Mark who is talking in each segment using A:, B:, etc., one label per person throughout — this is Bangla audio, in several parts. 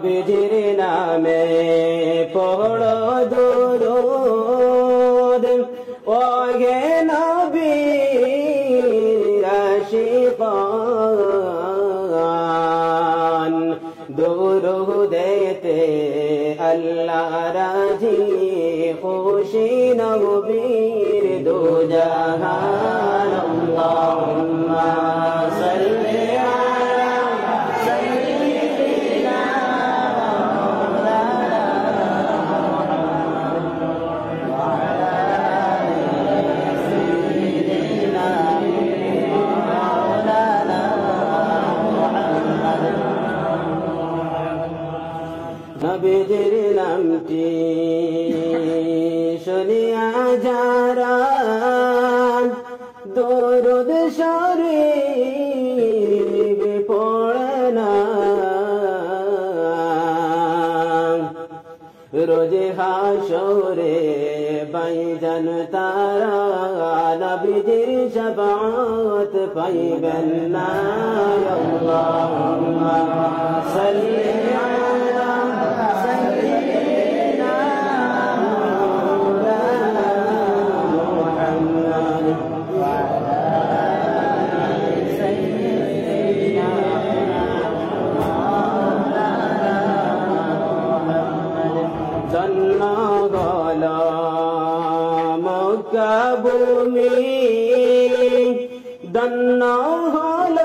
A: বিজির নামে পড়ো দুরূদ ওহে নবীর আশিকান দুরূদেতে আল্লাহ রাজি খুশি নবীর দুজাহান আল্লাহুম্মা সাল্লি নবীজির নামটি শুনিয়া যারা দরুদ শরীফ পড়ে না রোজে হাসরে বাইজান তারা নবীজির শাফাআত পাইবেন না আল্লাহুম্মা সাল্লি ভূমি দন্ন হল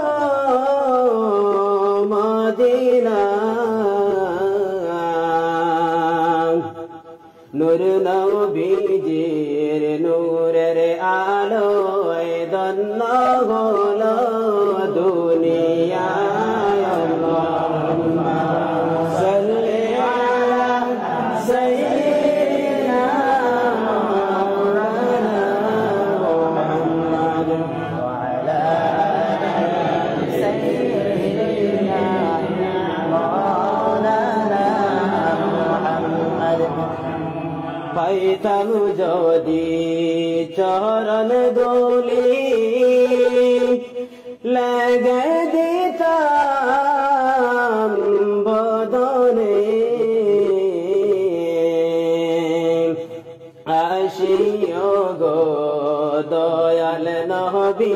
A: মদিনা নূর নবীজির নূরের আলোয় দন্ন হল দুনিয়া আল্লাহুম্মা সাল্লি আলা সাইয়্যিদিনা পাইতাম যদি চরণ দোলি লাগে দিতাম বদনে আসিও গো দয়াল নবী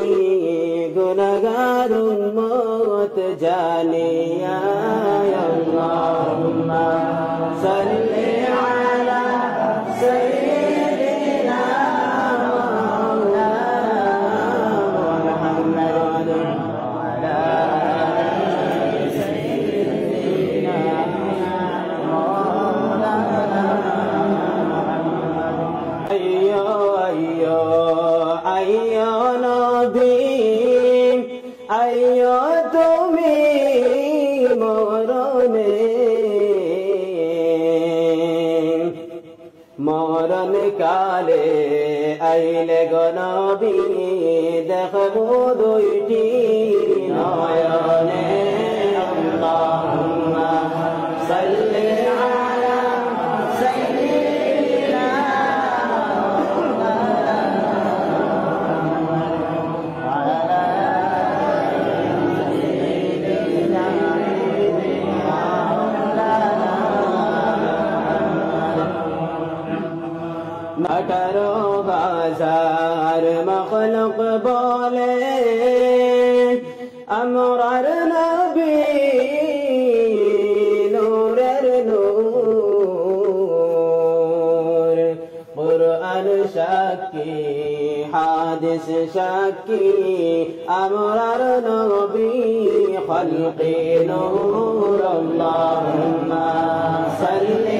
A: গুনাহগার উম্মত জানিয়া আল্লাহুম্মা সাল্লি আলা সাইয়্যিদিনা মাওলানা মুহাম্মদ ওয়া আলা সাইয়্যিদিনা মাওলানা আইয়ো আইয়ো আইয়ো নবী আইয়ো তুমি মরণে মরণ কালে আইলে গো নবী দেখবো দুইটি নয়নে আল্লাহুম্মা সাল্লি আলা সাইয়্যিদিনা আঠারো হাজার মখলুক বলে আমরার নবী নূরের নূর কুরআন সাক্ষী হাদিস সাক্ষী আমরার নবী খলকে নূর আল্লাহুম্মা সাল্লি